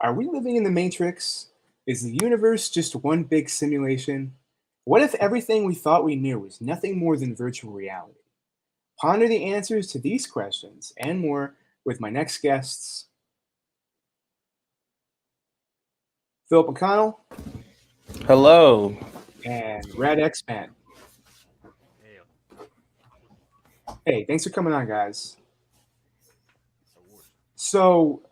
Are we living in the Matrix? Is the universe just one big simulation? What if everything we thought we knew was nothing more than virtual reality? Ponder the answers to these questions and more with my next guests, Phillip McConnell Hello. and Radxbent. Hell, Hey, thanks for coming on, guys. of course. So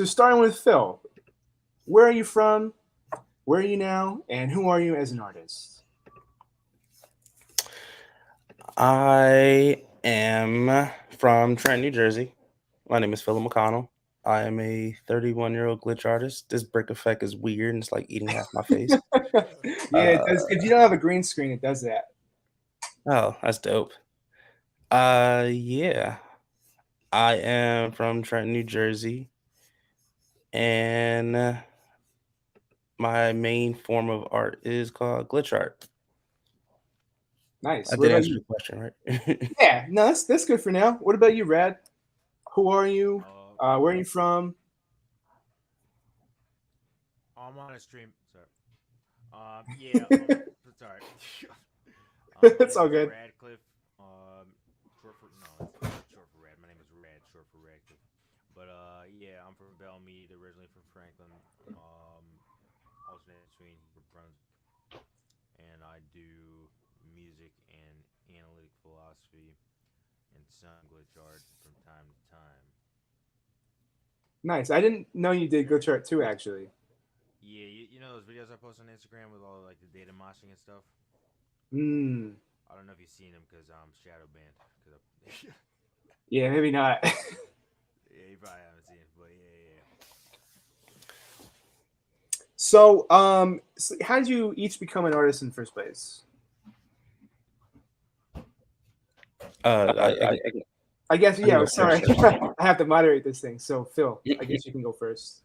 starting with Phil, where are you from? Where are you now? And who are you as an artist? I am from Trent, New Jersey. My name is Phillip McConnell. I am a 31-year-old glitch artist. This brick effect is weird and it's like eating half my face. Yeah, it Uh, does. If you don't have a green screen, it does that. oh, that's dope. Yeah. I am from Trent, New Jersey, and my main form of art is called glitch art. Nice. I What did about answer you? the question, right? Yeah, no, that's good for now. What about you, Rad? Who are you? Where are you from? I'm on a stream. Sorry. Yeah. Sorry. My It's name all is good. Radcliffe. Short for no, it's not short for Rad. My name is Rad, short for Radcliffe. But yeah, I'm from Belmead, originally from Franklin. Alternating between Brunswick, and I do music and analytic philosophy and some glitch art from time to time. Nice. I didn't know you did good chart too, actually. Yeah, you know those videos I post on Instagram with all like the data moshing and stuff. Hmm. I don't know if you've seen them because I'm shadow banned. Cause Yeah, maybe not. yeah, you probably haven't seen it, but yeah, So how did you each become an artist in the first place? I I guess, can yeah, go sorry. first. I have to moderate this thing. So, Phil, I guess you can go first.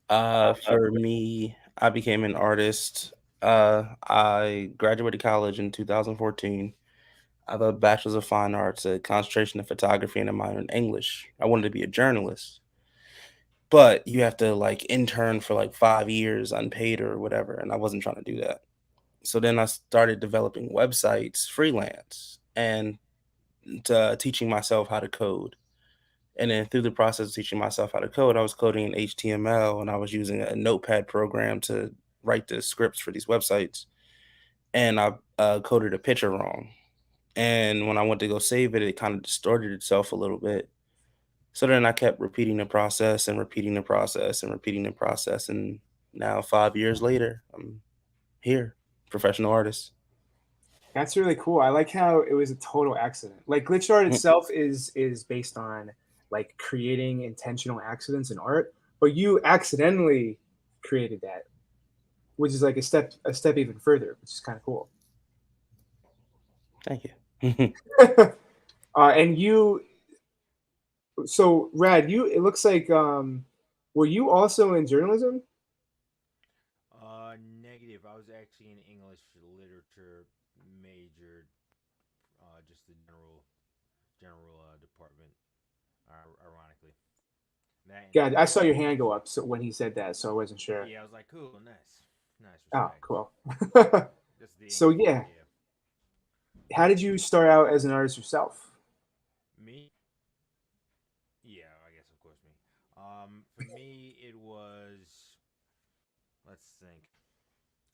For me, I became an artist. I graduated college in 2014. I have a bachelor's of fine arts, a concentration in photography, and a minor in English. I wanted to be a journalist, but you have to like intern for like 5 years unpaid or whatever, and I wasn't trying to do that. So then I started developing websites freelance and teaching myself how to code. And then through the process of teaching myself how to code, I was coding in HTML and I was using a notepad program to write the scripts for these websites. And I coded a picture wrong. And when I went to go save it, it kind of distorted itself a little bit. So then I kept repeating the process and repeating the process and repeating the process. And now, 5 years later, I'm here, professional artist. That's really cool. I like how it was a total accident. Like glitch art Mm, itself is based on like creating intentional accidents in art, but you accidentally created that, which is like a step even further, which is kind of cool. Thank you. And you, so Rad, you it looks like were you also in journalism? Negative. I was actually an English literature major, just the general department. Ironically, that and God, I saw your photography. hand go up so when he said that, so I wasn't sure. Yeah, I was like, cool, nice Oh, respect. cool. Just the So English part, yeah, yeah. how did you start out as an artist yourself? Me, yeah, I guess of course me. For me, it was, let's think.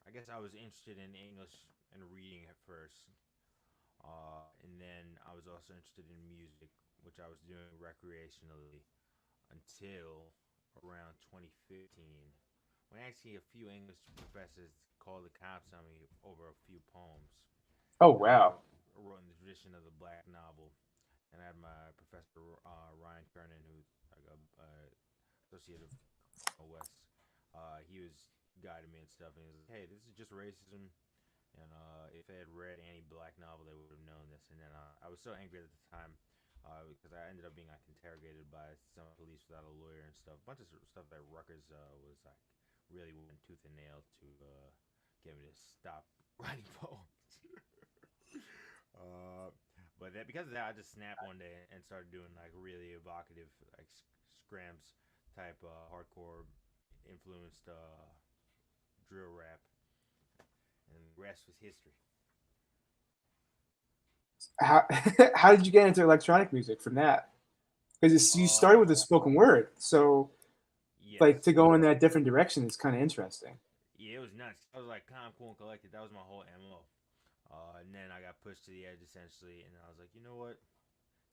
I guess I was interested in English and reading at first, and then I was also interested in music, which I was doing recreationally until around 2015, when actually a few English professors called the cops on me over a few poems Oh that I wow. wrote in the tradition of the black novel. And I had my professor Ryan Kernan, who's like a associate of West. He was guiding me and stuff, and he was like, "Hey, this is just racism." And if I had read any black novel, they would have known this. And then I was so angry at the time because I ended up being like interrogated by some police without a lawyer and stuff. A bunch of stuff that Rutgers was like really went tooth and nail to get me to stop writing poems. uh, but that, because of that, I just snapped one day and started doing like really evocative, like scrams type hardcore influenced drill rap, and the rest was history. How how did you get into electronic music from that? Because you started with the Uh, spoken word, so like yes. to go in that different direction is kind of interesting. Yeah, it was nuts. I was like calm, cool, and collected. That was my whole MO. And then I got pushed to the edge essentially, and I was like, you know what?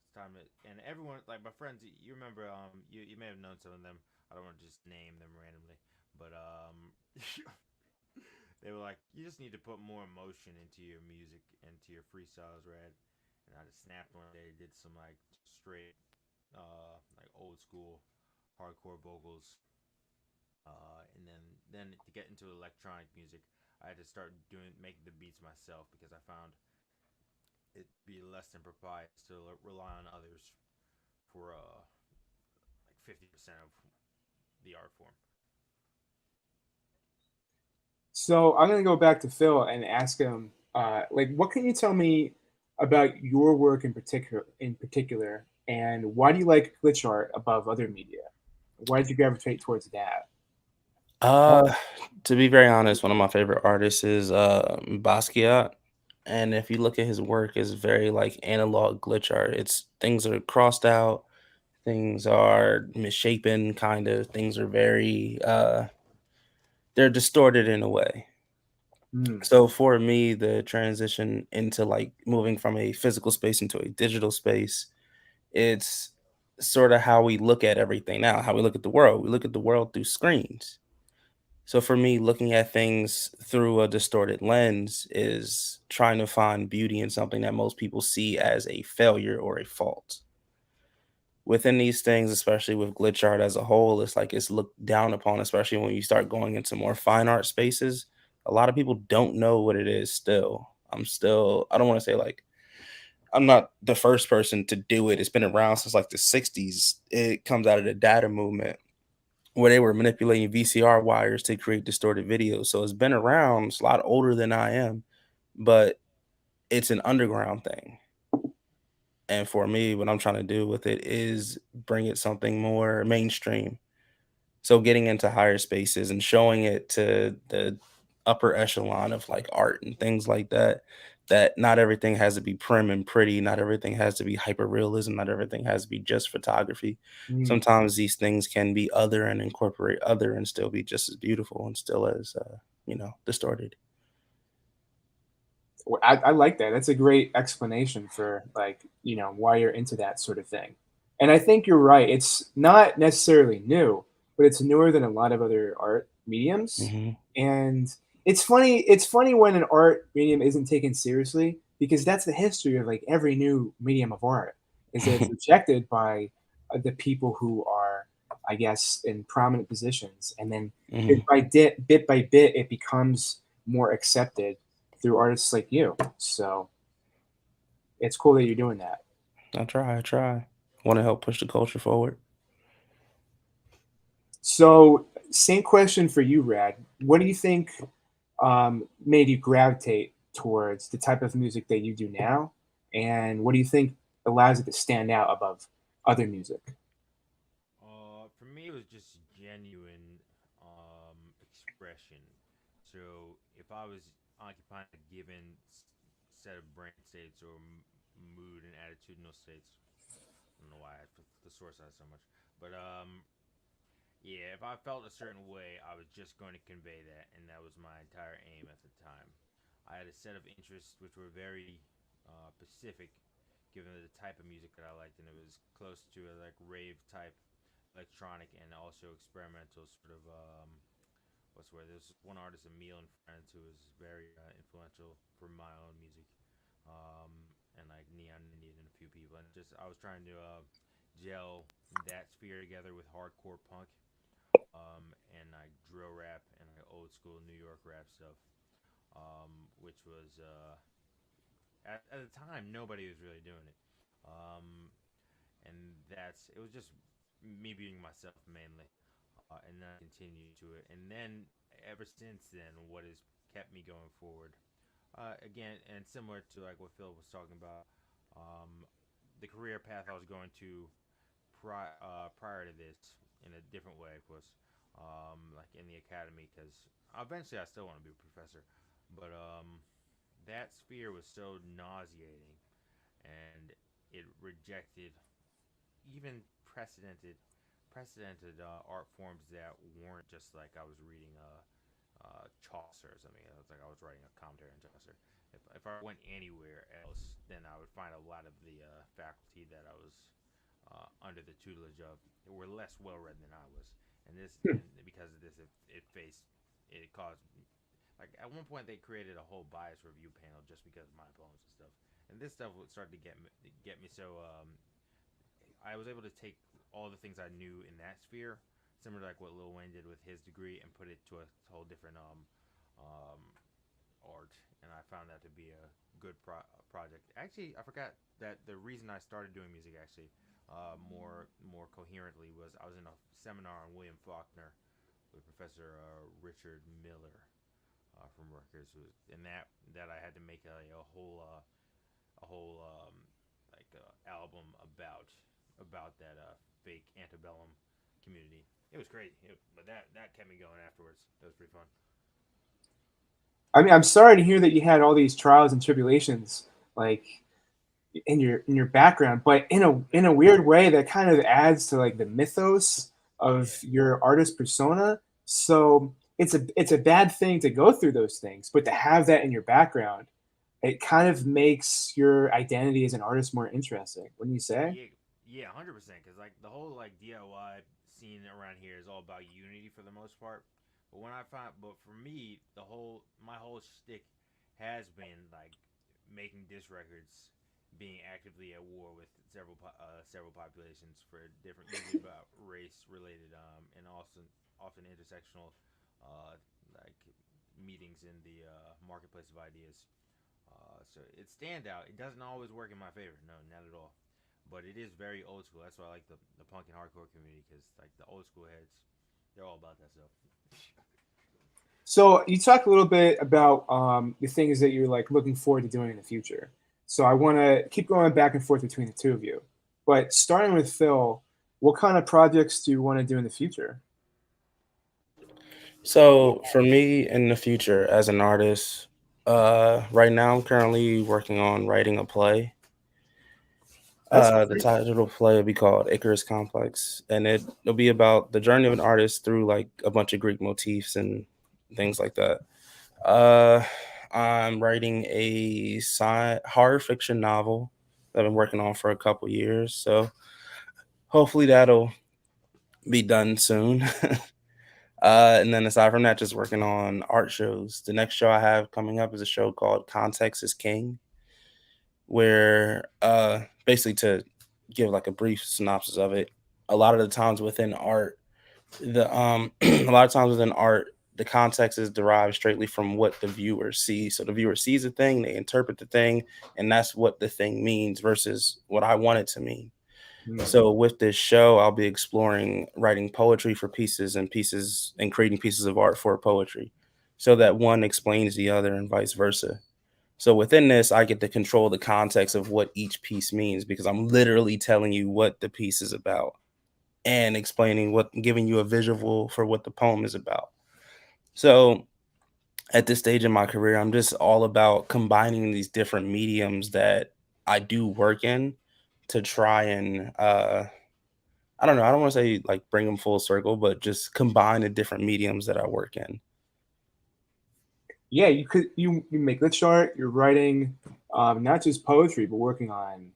It's time to. And everyone, like my friends, you remember, you may have known some of them. I don't want to just name them randomly, but they were like, you just need to put more emotion into your music, into your freestyles, Rad. And I just snapped one day, did some like straight, like old school, hardcore vocals, and then to get into electronic music, I had to start doing making the beats myself because I found it be less than proprietary to rely on others for like 50% of the art form. So I'm gonna go back to Phil and ask him, like, what can you tell me about your work in particular, and why do you like glitch art above other media? Why did you gravitate towards that? Uh, to be very honest, one of my favorite artists is Basquiat. And if you look at his work, it's very like analog glitch art. It's things are crossed out, things are misshapen, kind of things are very they're distorted in a way. Hmm. So for me, the transition into like moving from a physical space into a digital space, it's sort of how we look at everything now, how we look at the world. We look at the world through screens. So for me, looking at things through a distorted lens is trying to find beauty in something that most people see as a failure or a fault. Within these things, especially with glitch art as a whole, it's like it's looked down upon, especially when you start going into more fine art spaces. A lot of people don't know what it is still. I don't want to say like I'm not the first person to do it. It's been around since like the 60s. It comes out of the data movement where they were manipulating VCR wires to create distorted videos. So it's been around. It's a lot older than I am, but it's an underground thing. And for me, what I'm trying to do with it is bring it something more mainstream. So getting into higher spaces and showing it to the upper echelon of like art and things like that. That not everything has to be prim and pretty, not everything has to be hyper realism, not everything has to be just photography. Hmm. Sometimes these things can be other and incorporate other and still be just as beautiful and still as distorted. Well, I like that. That's a great explanation for like why you're into that sort of thing. And I think you're right. It's not necessarily new, but it's newer than a lot of other art mediums. Hmm. And it's funny. It's funny when an art medium isn't taken seriously because that's the history of like every new medium of art is that it's rejected by the people who are, I guess, in prominent positions, and then Hmm. bit by bit, it becomes more accepted through artists like you. So it's cool that you're doing that. I try. Want to help push the culture forward. So, same question for you, Rad. What do you think made you gravitate towards the type of music that you do now? And what do you think allows it to stand out above other music? For me, it was just genuine expression. So if I was occupying a given set of brain states or mood and attitudinal states, I don't know why I thesaurus so much, but yeah, if I felt a certain way, I was just going to convey that, and that was my entire aim at the time. I had a set of interests which were very specific, given the type of music that I liked, and it was close to a like rave type electronic and also experimental sort of what's the word? There's one artist, Emil and Friends, who was very influential for my own music, and like Neon Indian and a few people, and just I was trying to gel that sphere together with hardcore punk, and like drill rap and like old school New York rap stuff, which was at the time nobody was really doing it, and it was just me being myself mainly, and then I continued to it, and then ever since then, what has kept me going forward, again, and similar to like what Phil was talking about, um, the career path I was going to prior to this in a different way, of course. like in the academy, because eventually I still want to be a professor, but that sphere was so nauseating, and it rejected even precedented art forms that weren't just like I was reading Chaucer or something. It was like I was writing a commentary on Chaucer. If I went anywhere else, then I would find a lot of the faculty that I was under the tutelage of were less well read than I was. And this, and because of this, it caused, like, at one point they created a whole bias review panel just because of my poems and stuff. And this stuff would start to get me so I was able to take all the things I knew in that sphere, similar to like what Lil Wayne did with his degree, and put it to a whole different um, art. And I found that to be a good project. Actually, I forgot that the reason I started doing music actually more coherently was I was in a seminar on William Faulkner with Professor Richard Miller from Rutgers, and that I had to make a whole album about that fake antebellum community. It was great, but that kept me going afterwards. That was pretty fun. I mean, I'm sorry to hear that you had all these trials and tribulations, like in your background, but in a weird way that kind of adds to like the mythos of Yeah, your artist persona. So it's a bad thing to go through those things, but to have that in your background, it kind of makes your identity as an artist more interesting. Wouldn't you say? yeah, yeah, 100%. Because like the whole like DIY scene around here is all about unity for the most part. But for me, my whole shtick has been like making diss records, being actively at war with several populations for different, usually about race related, and also often intersectional, like meetings in the marketplace of ideas. So it's standout. It doesn't always work in my favor. No, not at all. But it is very old school. That's why I like the punk and hardcore community, because like the old school heads, they're all about that stuff. So you talk a little bit about the things that you're like looking forward to doing in the future. So I want to keep going back and forth between the two of you. But starting with Phil, what kind of projects do you want to do in the future? So for me in the future as an artist, right now I'm currently working on writing a play. That's The great. title of the play will be called Icarus Complex, and it'll be about the journey of an artist through like a bunch of Greek motifs and things like that. Uh, I'm writing a horror fiction novel that I've been working on for a couple years, so hopefully that'll be done soon. And then aside from that, just working on art shows. The next show I have coming up is a show called Context is King, where basically to give like a brief synopsis of it, a lot of the times within art, the a lot of times within art, the context is derived straightly from what the viewer sees. So the viewer sees a thing, they interpret the thing, and that's what the thing means versus what I want it to mean. Hmm. So with this show, I'll be exploring writing poetry for pieces and creating pieces of art for poetry so that one explains the other and vice versa. So within this, I get to control the context of what each piece means because I'm literally telling you what the piece is about and explaining giving you a visual for what the poem is about. So at this stage in my career, I'm just all about combining these different mediums that I do work in to try and I don't know. I don't want to say like bring them full circle, but just combine the different mediums that I work in. Yeah, you make lit art. You're writing not just poetry, but working on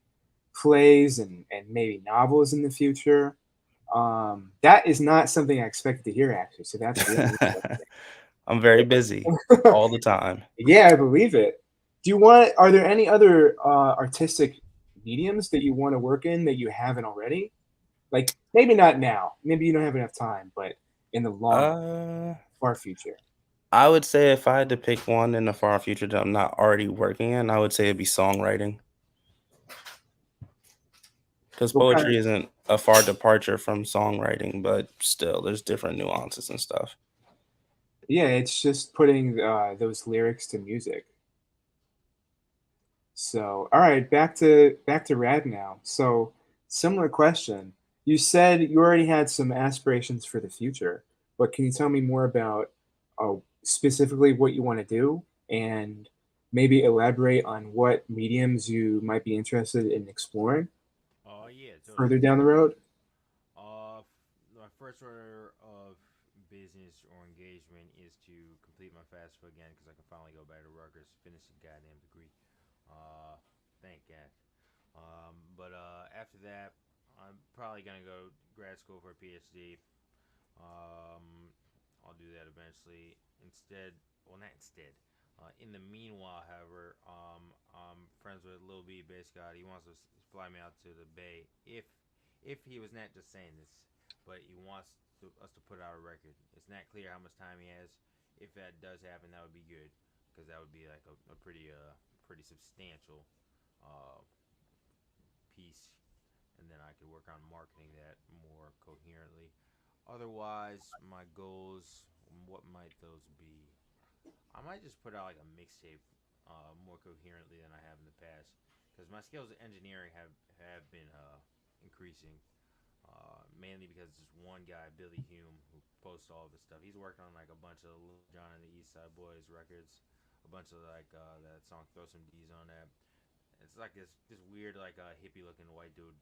plays and maybe novels in the future. That is not something I expected to hear actually. So that's really I'm very busy interesting. all the time. Yeah, I believe it. Are there any other artistic mediums that you want to work in that you haven't already? Like maybe not now. Maybe you don't have enough time, but in the long Uh, far future. I would say if I had to pick one in the far future that I'm not already working in, I would say it'd be songwriting because What kind of poetry isn't a far departure from songwriting, but still, there's different nuances and stuff. Yeah, it's just putting those lyrics to music. So, all right, back to Rad now. So, similar question. You said you already had some aspirations for the future. but can you tell me more about specifically what you want to do and maybe elaborate on what mediums you might be interested in exploring Oh yeah, further totally. down the road? My first order of business or engagement is to complete my FAFSA again because I can finally go back to Rutgers, finish the goddamn degree. Uh, Thank God. But after that, I'm probably gonna go grad school for a PhD. Um, I'll do that eventually. Instead, well, not instead. In the meanwhile, however, I'm friends with Lil B, Bass God. He wants to fly me out to the Bay if he was not just saying this, but he wants us to put out a record. It's not clear how much time he has. If that does happen, that would be good because that would be like a pretty substantial uh, piece, and then I could work on marketing that more coherently. Otherwise, my goals, what might those be? I might just put out like a mixtape more coherently than I have in the past, because my skills in engineering have been increasing. Mainly because this one guy, Billy Hume, who posts all this stuff. He's working on like a bunch of Lil Jon and the East Side Boys records, a bunch of like that song "Throw Some D's on That." It's like this weird like hippie looking white dude.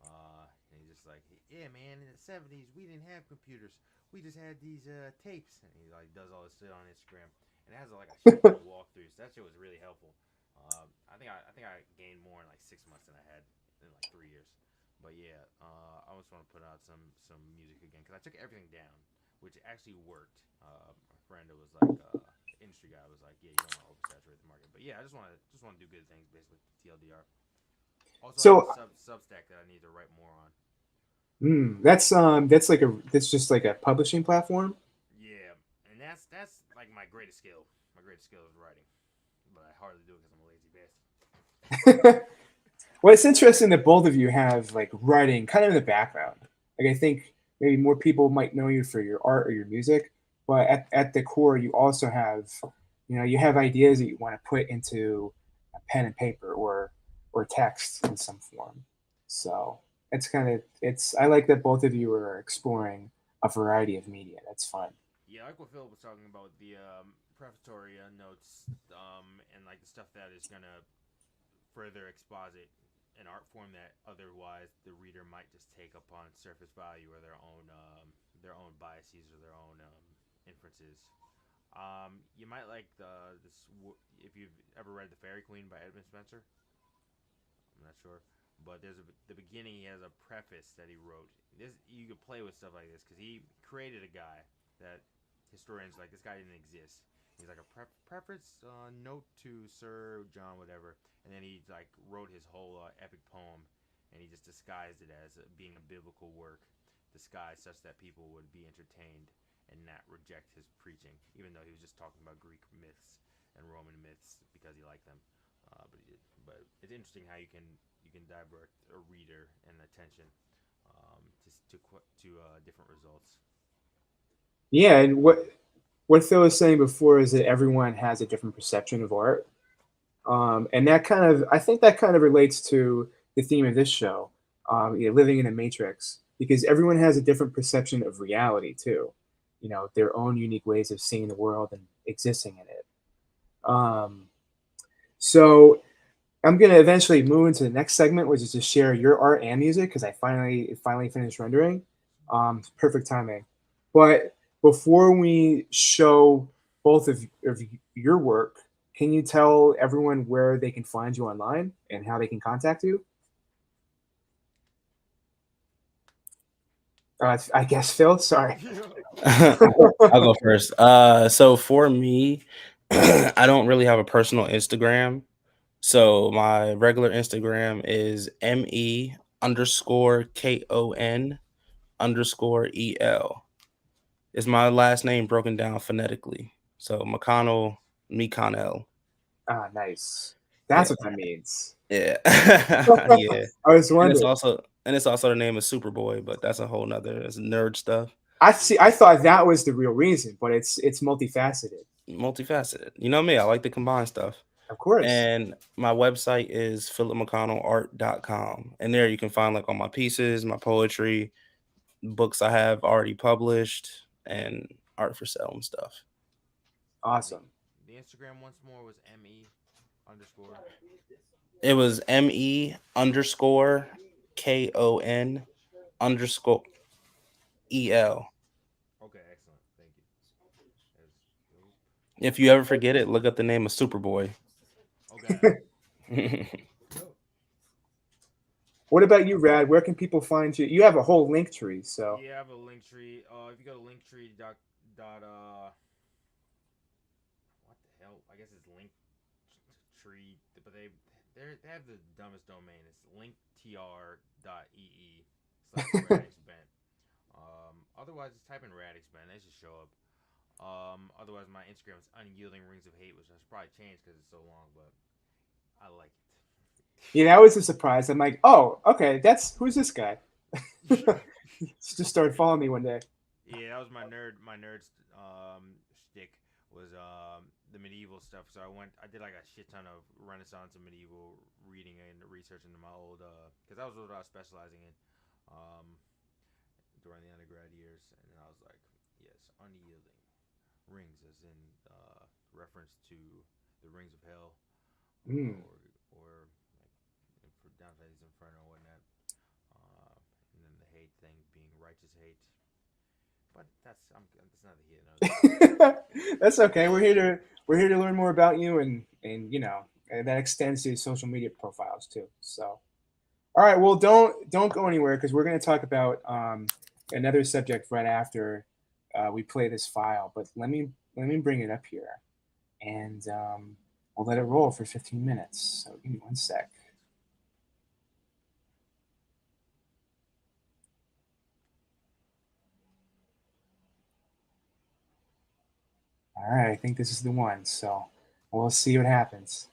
And he's just like, yeah, man. In the '70s, we didn't have computers. We just had these tapes. And he like does all this shit on Instagram, and it has like a shit ton of walkthroughs. So that shit was really helpful. I think I gained more in like 6 months than I had in like 3 years. But yeah, I just want to put out some music again because I took everything down, which actually worked. My friend who was like industry guy was like, yeah, you don't want to oversaturate the market. But yeah, I just want to do good things basically. TLDR. Also, I have a So Substack that I need to write more on. that's just like a publishing platform. Yeah, and that's like my greatest skill. My greatest skill is writing, but I hardly do it because I'm a lazy bastard. Well, it's interesting that both of you have like writing kind of in the background. Like I think maybe more people might know you for your art or your music, but at the core, you also have, you have ideas that you want to put into a pen and paper or text in some form. So it's I like that both of you are exploring a variety of media. That's fun. Yeah, like what Philip was talking about the prefatory notes, and like the stuff that is gonna further exposit an art form that otherwise the reader might just take upon surface value or their own biases or their own inferences. You might like if you've ever read The Fairy Queen by Edmund Spencer. I'm not sure, but the beginning. He has a preface that he wrote. This you could play with stuff like this because he created a guy that historians like. This guy didn't exist. He's like a preface note to Sir John whatever, and then he like wrote his whole epic poem, and he just disguised it as being a biblical work, disguised such that people would be entertained and not reject his preaching, even though he was just talking about Greek myths and Roman myths because he liked them. But it's interesting how you can divert a reader and attention to different results. Yeah, and what Phil was saying before is that everyone has a different perception of art. And that I think that kind of relates to the theme of this show, living in a matrix, because everyone has a different perception of reality too, their own unique ways of seeing the world and existing in it. So I'm gonna eventually move into the next segment, which is to share your art and music, because I finally finished rendering. Perfect timing. But before we show both of your work, can you tell everyone where they can find you online and how they can contact you? I guess Phil. Sorry. I'll go first. So for me, I don't really have a personal Instagram. So my regular Instagram is me_KON_EL. Is my last name broken down phonetically. So McConnell, McConnell. Nice. Yeah, That's what that means. yeah, yeah. I was And it's wondering. also and it's also the name of Superboy, but that's a whole nother that's nerd stuff. I see. I thought that was the real reason, but it's multifaceted. Multifaceted. You know me, I like to combine stuff. Of course. And my website is philipmcconnellart.com. And there you can find like all my pieces, my poetry, books I have already published, and art for sale and stuff. Awesome. The Instagram once more was ME_. It was ME_KON_EL. Okay, excellent. Thank you. That's dope. If you ever forget it, look up the name of Superboy. Okay. What about you, Rad? Where can people find you? You have a whole link tree, so Yeah, I have a link tree. If you go to linktree what the hell? I guess it's Linktree, but they have the dumbest domain. It's linktr.ee/Radxbent. Otherwise, just type in Radxbent. They should show up. Otherwise, my Instagram is Unyielding Rings of Hate, which I should probably change because it's so long, but I like it. yeah, that was a surprise. I'm like, oh, okay, who's this guy? Just started following me one day. Yeah, that was my nerd shtick was the medieval stuff. So I did like a shit ton of Renaissance and medieval reading and research into my old because that was what I was specializing in during the undergrad years, and I was like, yes, unyielding rings, as in reference to the rings of hell, or like for Dante's Inferno and whatnot, and then the hate thing being righteous hate. But that's not the hit. That's okay. We're here to learn more about you, and and that extends to social media profiles too. So, all right. Well, don't go anywhere because we're going to talk about another subject right after we play this file. But let me bring it up here, and we'll let it roll for 15 minutes. So give me one sec. All right, I think this is the one. So we'll see what happens.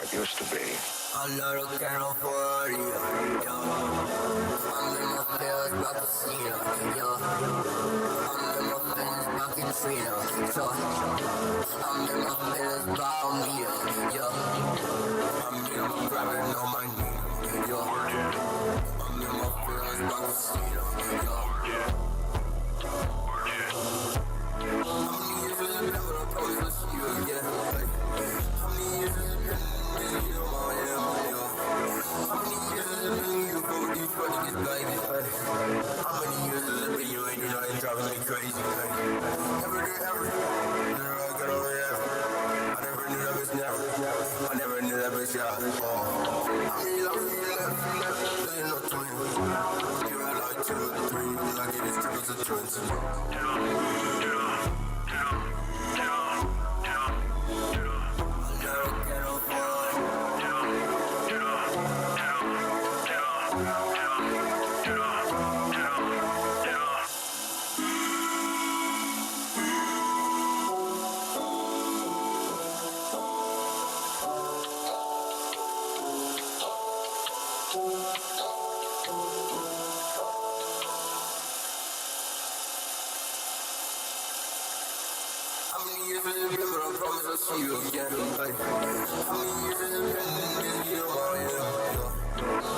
it used to be. I love the girl for you, yo. I'm in my feels about to see you, yo. I'm in my feelings about Katrina, so I'm in my feelings about me, yo. I'm in my grabbing on my knee, yo. I'm in my feelings about to see you, yo. How many years has it been, but I promise I'll see you again, like, how many years has it been, you know, yo. How many years has it been, you go with these fucking baby, like, how many years has it been, you ain't, driving me crazy, like, never did ever, I got over there, I never knew that bitch, I never knew that bitch, yeah, how many lovers you left, there's no twin, you had like 2 or 3, I get it straight to twins, how many years has it been, but I promise I'll see you again, like, how many years has it been, you know,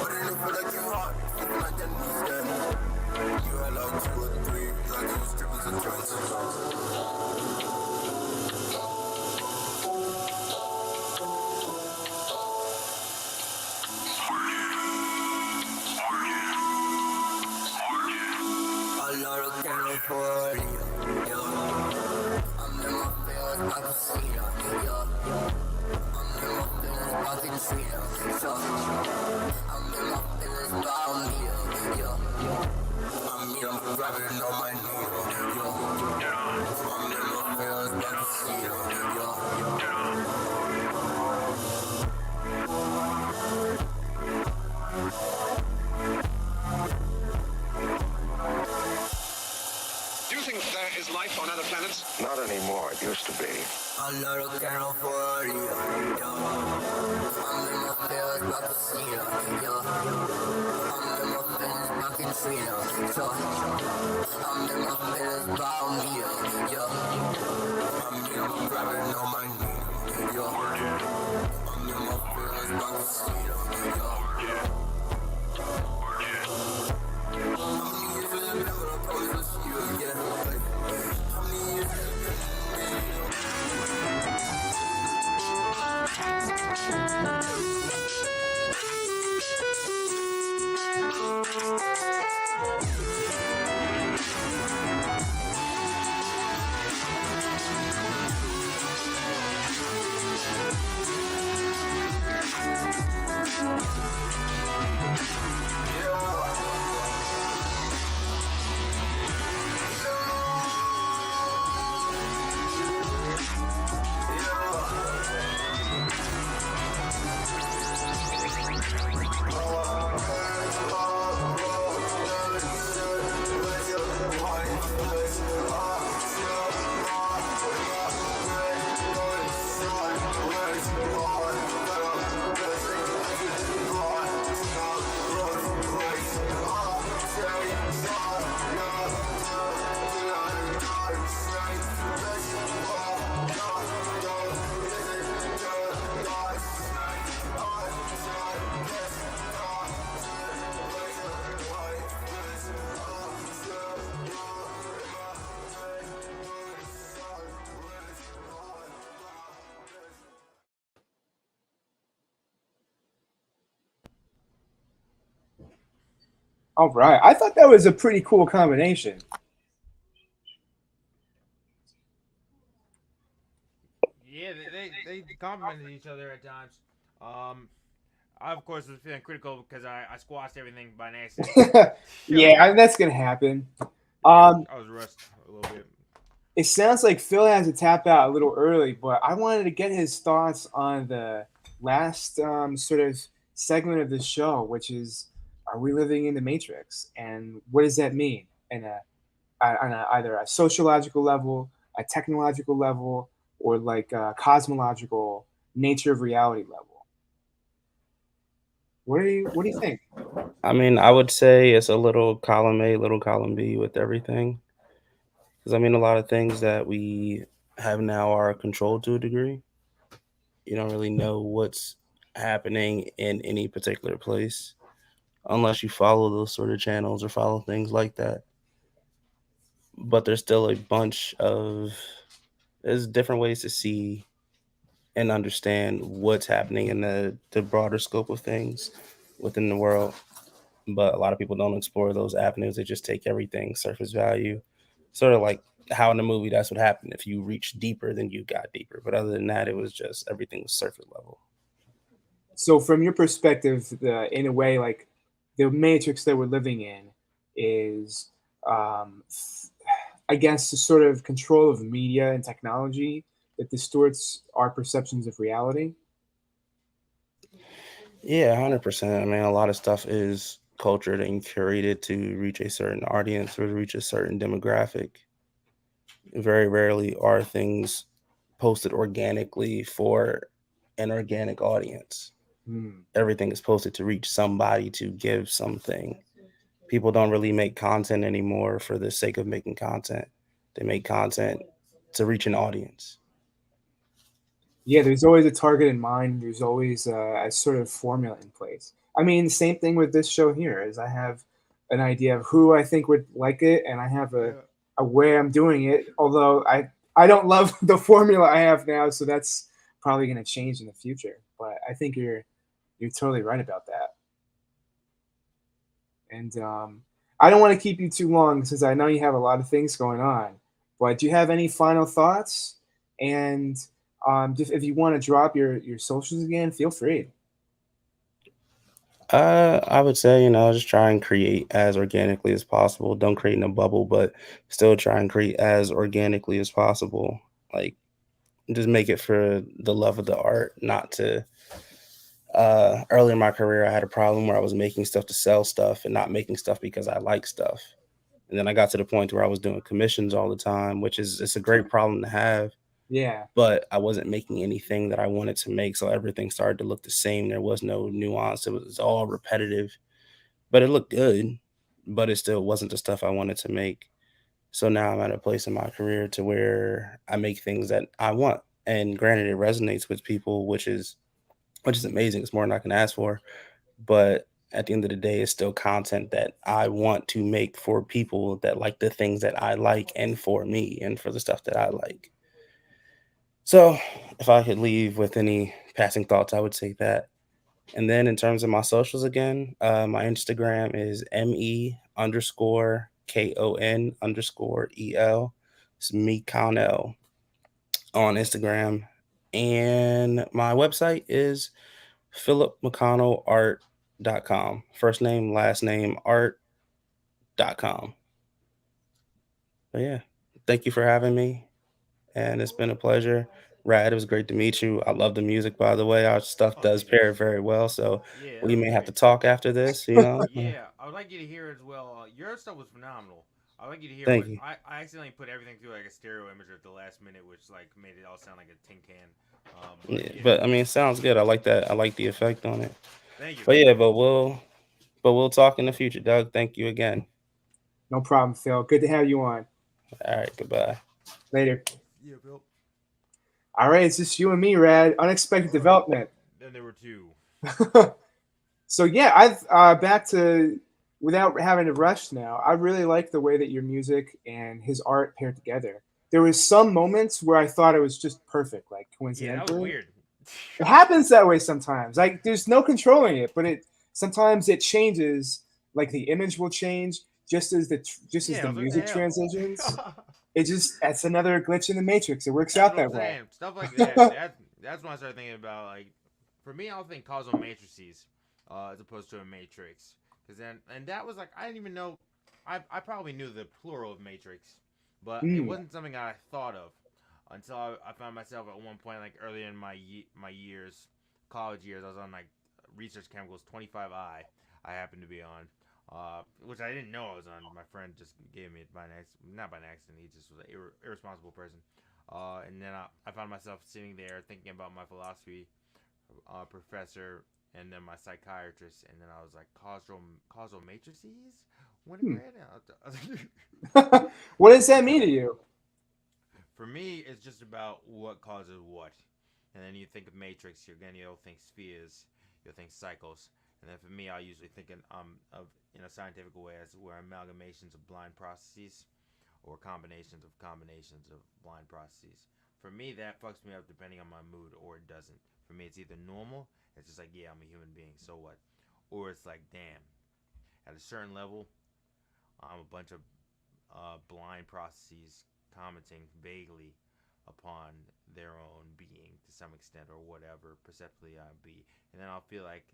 but it don't feel like you're hot, feeling like that new skin, you had like 2 or 3, like you was stripping some joints, I love the girl for you, yo. I'm in my feelings about to see you, yo. I'm in my feelings about Katrina, so I'm in my feelings about me, yo. I'm grabbing on my knee, yo. I'm in my feelings about to see you, yo. Do you think there is life on other planets? Not anymore. It used to be. I love the girl for you, yo. I'm in my feelings about to see you, yo. I'm in my feelings about Katrina, so I'm in my feelings about me, yo. I'm grabbing on my knee, yo. I'm in my feelings about to see you, yo. How many years has it been, but I promise I'll see you again, like, how many years has it All right. I thought that was a pretty cool combination. Yeah, they complimented each other at times. I of course was feeling critical because I squashed everything by an accident. Yeah, that's gonna happen. I was rushed a little bit. It sounds like Phil has to tap out a little early, but I wanted to get his thoughts on the last sort of segment of the show, which is, are we living in the Matrix? And what does that mean on either a sociological level, a technological level, or like a cosmological nature of reality level? What do you think? I mean, I would say it's a little column A, little column B with everything. Because I mean, a lot of things that we have now are controlled to a degree. You don't really know what's happening in any particular place unless you follow those sort of channels or follow things like that. But there's still a bunch of there's different ways to see and understand what's happening in the broader scope of things within the world. But a lot of people don't explore those avenues. They just take everything surface value. Sort of like how in the movie that's what happened. If you reach deeper, then you got deeper. But other than that, it was just everything was surface level. So, from your perspective, in a way, like the matrix that we're living in is, I guess, the sort of control of media and technology that distorts our perceptions of reality. Yeah, 100%. I mean, a lot of stuff is cultured and curated to reach a certain audience or to reach a certain demographic. Very rarely are things posted organically for an organic audience. Hmm. Everything is posted to reach somebody to give something. People don't really make content anymore for the sake of making content. They make content to reach an audience. Yeah, there's always a target in mind. There's always a sort of formula in place. I mean, same thing with this show here. Is I have an idea of who I think would like it, and I have Yeah. a way I'm doing it. Although I don't love the formula I have now, so that's probably going to change in the future. But I think you're totally right about that. And I don't want to keep you too long since I know you have a lot of things going on. But do you have any final thoughts? And just if you want to drop your socials again, feel free. I would say, just try and create as organically as possible. Don't create in a bubble, but still try and create as organically as possible. Like, just make it for the love of the art, not to. Early in my career, I had a problem where I was making stuff to sell stuff and not making stuff because I like stuff. And then I got to the point where I was doing commissions all the time, which is it's a great problem to have, Yeah. but I wasn't making anything that I wanted to make, so everything started to look the same. There was no nuance. It was all repetitive, but it looked good, but it still wasn't the stuff I wanted to make. So now I'm at a place in my career to where I make things that I want. And granted, it resonates with people, which is amazing. It's more than I can ask for. But at the end of the day, it's still content that I want to make for people that like the things that I like and for me and for the stuff that I like. So if I could leave with any passing thoughts, I would say that. And then in terms of my socials again, my Instagram is me_KON_EL. It's me Connell on Instagram. And my website is philipmcconnellart.com. First name, last name, art.com. But yeah, thank you for having me. And it's been a pleasure. Rad, it was great to meet you. I love the music, by the way. Our stuff Oh, does thank you. pair very well. So Yeah, that we was may have to great. talk after this. Yeah, I would like you to hear as well. Your stuff was phenomenal. I'd like you to hear Thank what you. I accidentally put everything through like a stereo image at the last minute, which like made it all sound like a tin can. But Yeah, yeah, but I mean, it sounds good. I like that. I like the effect on it. thank you. But yeah, but we'll talk in the future, Doug. Thank you again. No problem, Phil. Good to have you on. All right, goodbye. Later. Yeah, Bill. All right, it's just you and me, Rad. Unexpected development. Then there were two. So yeah, I've back to without having to rush now. I really like the way that your music and his art paired together. There was some moments where I thought it was just perfect, like Yeah, that was coincidentally. weird. It happens that way sometimes. Like there's no controlling it, but it sometimes it changes. Like the image will change just as Yeah, the I was like, the music hell. transitions. It just that's another glitch in the matrix. It works That's out what I'm that way. saying. Stuff like that. That's when I started thinking about like, for me, I'll think causal matrices, as opposed to a matrix. Cause then, and that was like I didn't even know. I probably knew the plural of matrix, but it Mm, wasn't something I thought of until I found myself at one point like earlier in my years, college years. I was on like research chemicals 25I. I happened to be on. Which I didn't know I was on. My friend just gave me it by an accident. Not by an accident. He just was an irresponsible person. And then I found myself sitting there thinking about my philosophy professor and then my psychiatrist, and then I was like causal matrices. Hmm. Winograd. What does that mean to you? For me, it's just about what causes what, and then you think of matrix. You'll think spheres, you'll think cycles, and then for me, I usually think of in a scientific way as where amalgamations of blind processes or combinations of blind processes. For me, that fucks me up depending on my mood, or it doesn't. For me, it's either normal, it's just like, yeah, I'm a human being, so what? Or it's like, damn, at a certain level, I'm a bunch of blind processes commenting vaguely upon their own being to some extent, or whatever perceptually I be. And then I'll feel like,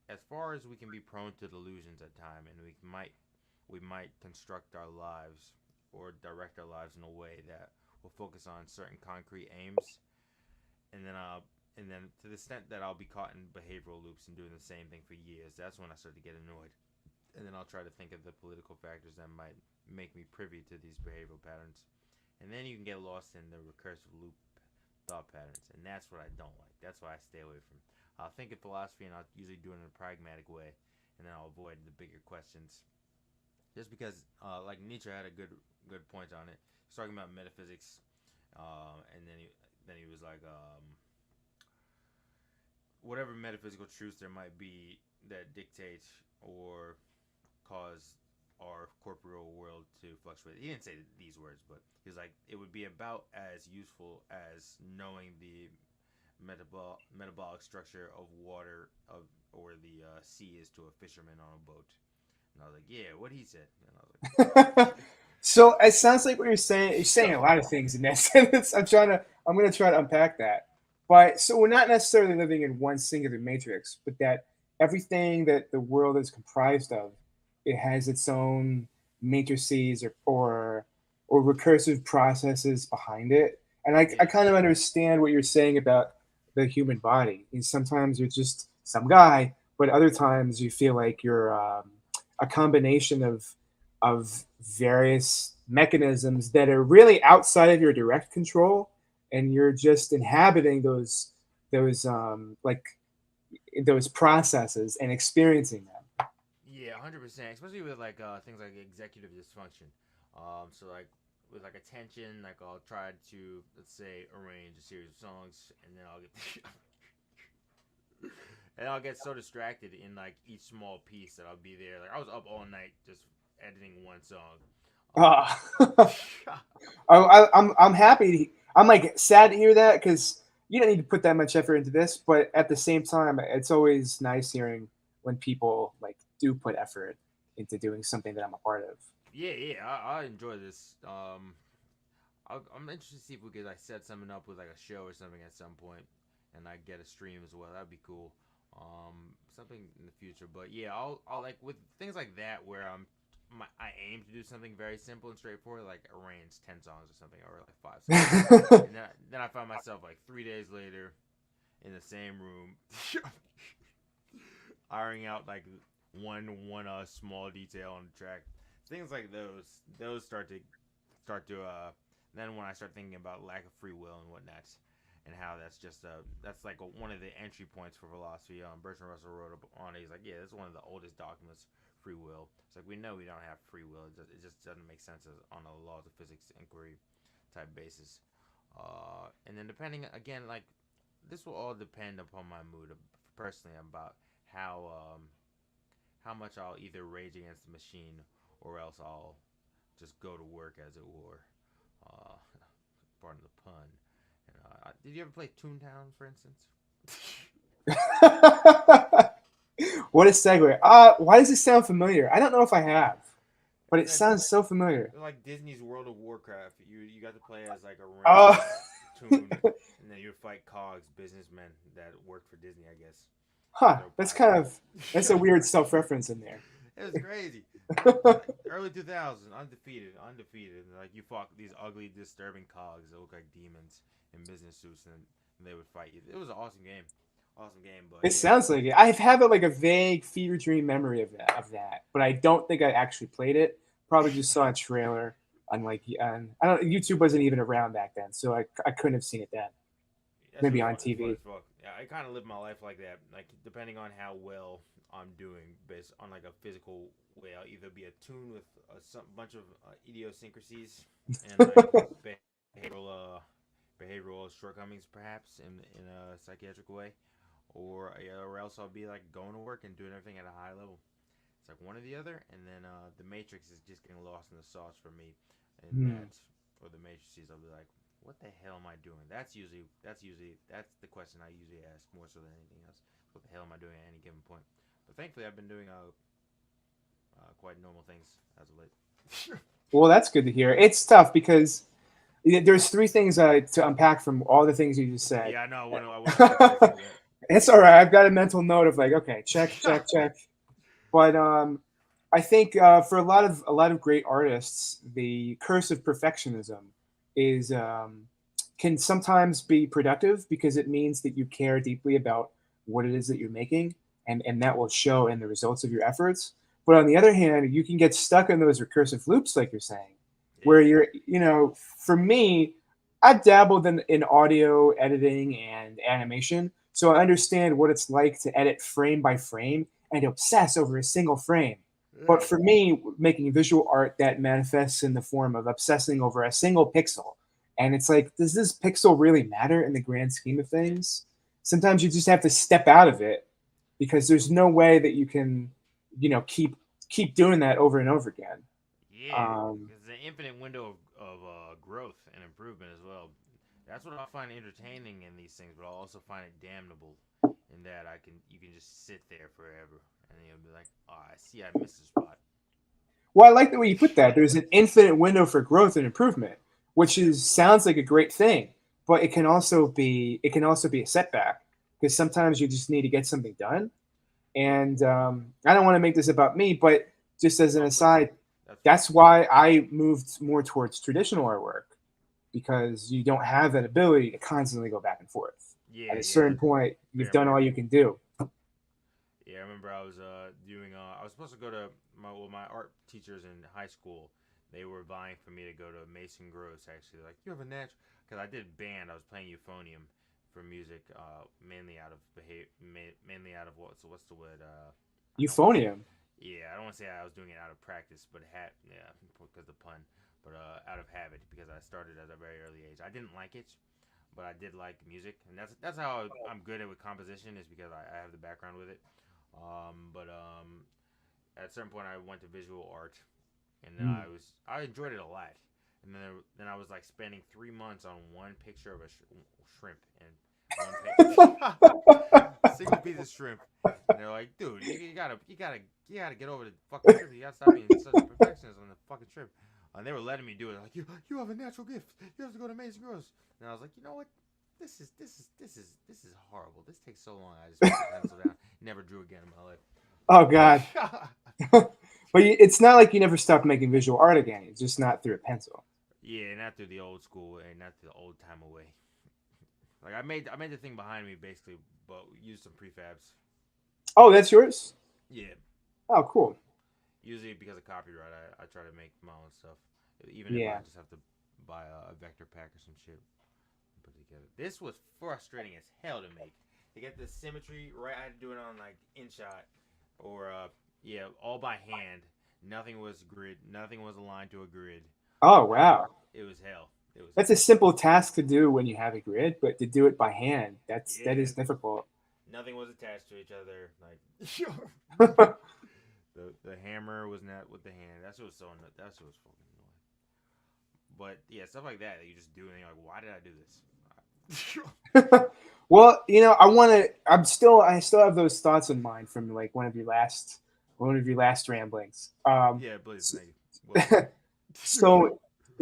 as far as we can be prone to delusions at time, and we might construct our lives or direct our lives in a way that will focus on certain concrete aims, and then to the extent that I'll be caught in behavioral loops and doing the same thing for years, that's when I start to get annoyed. And then I'll try to think of the political factors that might make me privy to these behavioral patterns. And then you can get lost in the recursive loop thought patterns, and that's what I don't like. That's why I stay away from. I'll think of philosophy, and I'll usually do it in a pragmatic way, and then I'll avoid the bigger questions. Just because, like Nietzsche had a good point on it. He's talking about metaphysics, and then he was like, whatever metaphysical truths there might be that dictate or cause our corporeal world to fluctuate. He didn't say these words, but he was like, it would be about as useful as knowing the metabolic structure of water or the sea is to a fisherman on a boat. And I was like, yeah, what he said. And I was like, So it sounds like what you're saying. You're saying a lot of things in that sentence. I'm going to try to unpack that. But so we're not necessarily living in one singular matrix, but that everything that the world is comprised of, it has its own matrices or recursive processes behind it. And I kind of understand what you're saying about the human body. And sometimes you're just some guy, but other times you feel like you're a combination of various mechanisms that are really outside of your direct control, and you're just inhabiting like those processes and experiencing them. yeah, 100%. Especially with like things like executive dysfunction. So like with like attention, like I'll try to, let's say, arrange a series of songs, and then I'll get and I'll get so distracted in like each small piece that I'll be there. Like I was up all night just editing one song. I'm happy. I'm like sad to hear that because you don't need to put that much effort into this. But at the same time, it's always nice hearing when people like do put effort into doing something that I'm a part of. Yeah, I enjoy this. I'm interested to see if we could like set something up with like a show or something at some point, and like get a stream as well. That'd be cool. Something in the future, but yeah, I'll like with things like that where I aim to do something very simple and straightforward, like arrange 10 songs or something, or like 5 songs. And then I find myself like 3 days later in the same room, ironing out like one small detail on the track. Things like those start to then when I start thinking about lack of free will and whatnot, and how that's just that's like one of the entry points for philosophy. Bertrand Russell wrote on it. He's like, yeah, this is one of the oldest dogmas, free will. It's like we know we don't have free will. It just doesn't make sense on a laws of physics inquiry type basis. And then depending again, like this will all depend upon my mood personally about how much I'll either rage against the machine or else I'll just go to work, as it were. Pardon the pun. Did you ever play Toontown, for instance? What a segue. Why does it sound familiar? I don't know if I have, but it sounds so familiar. Like Disney's World of Warcraft. You got to play as like a Oh. random toon, and then you would fight cogs, businessmen that worked for Disney, I guess. Huh. That's a weird self-reference in there. It was crazy. Early 2000s, undefeated. Like you fought these ugly, disturbing cogs that look like demons in business suits, and they would fight you. It was an awesome game. But it sounds like it. I have like a vague fever dream memory of that, but I don't think I actually played it. Probably just saw a trailer on like I don't. YouTube wasn't even around back then, so I couldn't have seen it then. maybe on fun TV. as fuck. Yeah, I kind of live my life like that. Like depending on how well I'm doing, based on like a physical way, I'll either be attuned with some bunch of idiosyncrasies and like behavioral behavioral shortcomings, perhaps in a psychiatric way, or else I'll be like going to work and doing everything at a high level. It's like one or the other, and then the Matrix is just getting lost in the sauce for me, and Hmm. or the Matrices. I'll be like, what the hell am I doing? That's the question I usually ask more so than anything else. What the hell am I doing at any given point? But thankfully, I've been doing quite normal things as of late. Well, that's good to hear. It's tough because there's three things to unpack from all the things you just said. Yeah, I know. I want to skip over that. It's all right. I've got a mental note of like, okay, check, check, check. But I think for a lot of great artists, the curse of perfectionism is can sometimes be productive because it means that you care deeply about what it is that you're making, and that will show in the results of your efforts. But on the other hand, you can get stuck in those recursive loops, like you're saying, where Yeah. for me, I've dabbled in audio editing and animation, so I understand what it's like to edit frame by frame and obsess over a single frame. But Yeah. for me, making visual art that manifests in the form of obsessing over a single pixel, and it's like, does this pixel really matter in the grand scheme of things? Sometimes you just have to step out of it because there's no way that you can, keep doing that over and over again. Yeah, Um, because the infinite window of growth and improvement as well. That's what I find entertaining in these things, but I also find it damnable in that you can just sit there forever and you'll be like, oh, I see I missed a spot. well, I like the way you put that. There's an infinite window for growth and improvement, which Yeah, is sounds like a great thing, but it can also be a setback because sometimes you just need to get something done. And I don't want to make this about me, but just as an no, please, aside, that's fine. that's why I moved more towards traditional artwork because you don't have that ability to constantly go back and forth. At Yeah, a yeah, certain point, you've fair, done all fair. you can do. Yeah, I remember I was doing. I was supposed to go to my art teachers in high school. They were vying for me to go to Mason Gross. Actually, like you have a natural because I did band. I was playing euphonium for music, mainly out of mainly out of what's the word? I don't want to say. Euphonium. Yeah, I don't want to say I was doing it out of practice, but yeah, because the pun, but out of habit because I started at a very early age. I didn't like it, but I did like music, and that's how I'm good at with composition is because I have the background with it. But at a certain point, I went to visual art, and then Mm. I enjoyed it a lot. And then I was like spending 3 months on one picture of a shrimp and one single piece of shrimp. And they're like, dude, you gotta get over the fucking shrimp. You gotta stop being such a perfectionist on the fucking shrimp. And they were letting me do it. Like, you have a natural gift. You have to go to Amazing Gross. And I was like, you know what? This is horrible. This takes so long. I just put the pencil down. Never drew again in my Oh God. life. But it's not like you never stopped making visual art again. It's just not through a pencil. Yeah, not through the old school and not through the old time away. Like I made the thing behind me basically, but used some prefabs. Oh, that's yours? Yeah, Oh, cool. usually because of copyright, I try to make my own stuff, even if I Yeah. just have to buy a vector pack or some shit. And put it together. This was frustrating as hell to make. To get the symmetry right, I had to do it on like InShot or yeah, all by hand. Nothing was grid. Nothing was aligned to a grid. Oh, wow. It was hell. It was That's a hell. simple task to do when you have a grid, but to do it by hand, that Yeah. is difficult. Nothing was attached to each other. Like the hammer was not with the hand. That shit was so that shit was fucking annoying. But yeah, stuff like that you just do and you're like, why did I do this? Well, I still have those thoughts in mind from like one of your last ramblings. Yeah, please, So, thank you. Well,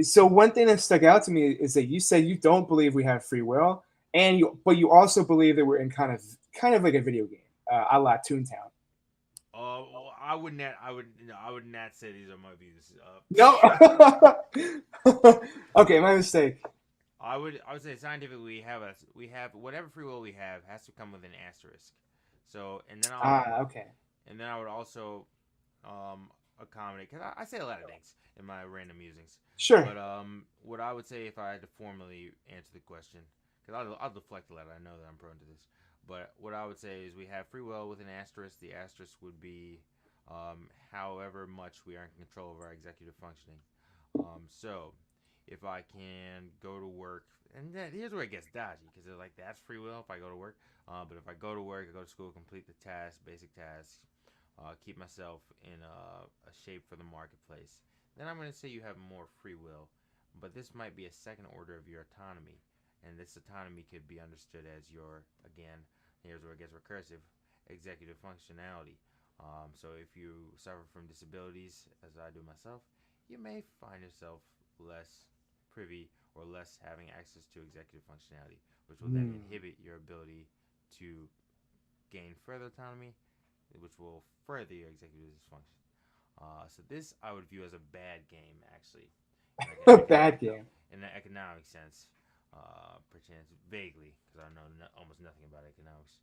so one thing that stuck out to me is that you said you don't believe we have free will, but you also believe that we're in kind of like a video game, a la Toontown. well, I would not. I would not say these are my views. No. Okay, my mistake. I would say scientifically we have whatever free will we have has to come with an asterisk. So Okay. and then I would also accommodate because I say a lot of things in my random musings. Sure. But what I would say if I had to formally answer the question, because because I'll deflect a lot. I know that I'm prone to this. But what I would say is we have free will with an asterisk. The asterisk would be however much we are in control of our executive functioning. So if I can go to work, and here's where it gets dodgy because they're like, that's free will if I go to work. But if I go to work, I go to school, complete the tasks, basic tasks, keep myself in a shape for the marketplace, then I'm going to say you have more free will. But this might be a second order of your autonomy. And this autonomy could be understood as your, again, here's where it gets recursive, executive functionality. So if you suffer from disabilities, as I do myself, you may find yourself less privy or less having access to executive functionality, which will then inhibit your ability to gain further autonomy, which will further your executive dysfunction. So this I would view as a bad game, actually. Bad game. In the economic sense, perchance vaguely, because I know almost nothing about economics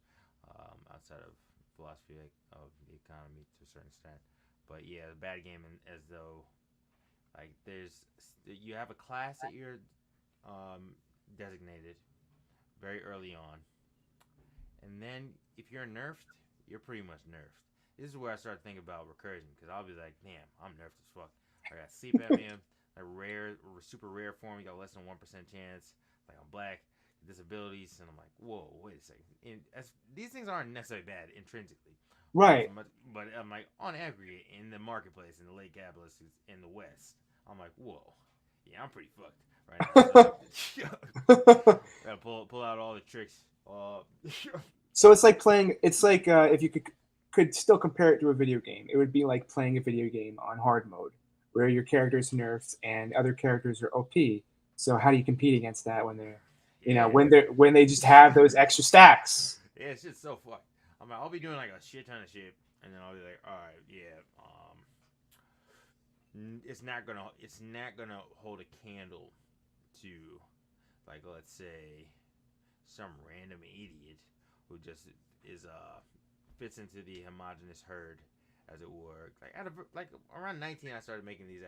outside of philosophy of the economy to a certain extent. But yeah, a bad game, as though like you have a class that you're designated very early on, and then if you're nerfed, you're pretty much nerfed. This is where I start thinking about recursion, because I'll be like, damn, I'm nerfed as fuck. I got sleep apnea, a rare, super rare form. You got less than 1% chance. Like I'm black, disabilities, and I'm like, whoa, wait a second. These things aren't necessarily bad intrinsically, Right? but I'm like on aggregate in the marketplace in the late capitalists in the West. I'm like, whoa, yeah, I'm pretty fucked right now. So, gotta pull out all the tricks. So it's like playing. It's like if you could still compare it to a video game, it would be like playing a video game on hard mode, where your character's nerfed and other characters are OP. So how do you compete against that when they're, when they just have those extra stacks? Yeah, it's just so fucked. I'm like, I'll be doing like a shit ton of shit, and then I'll be like, all right, yeah, it's not gonna hold a candle to, like, let's say, some random idiot who just is fits into the homogenous herd, as it were. Like around 19, I started making these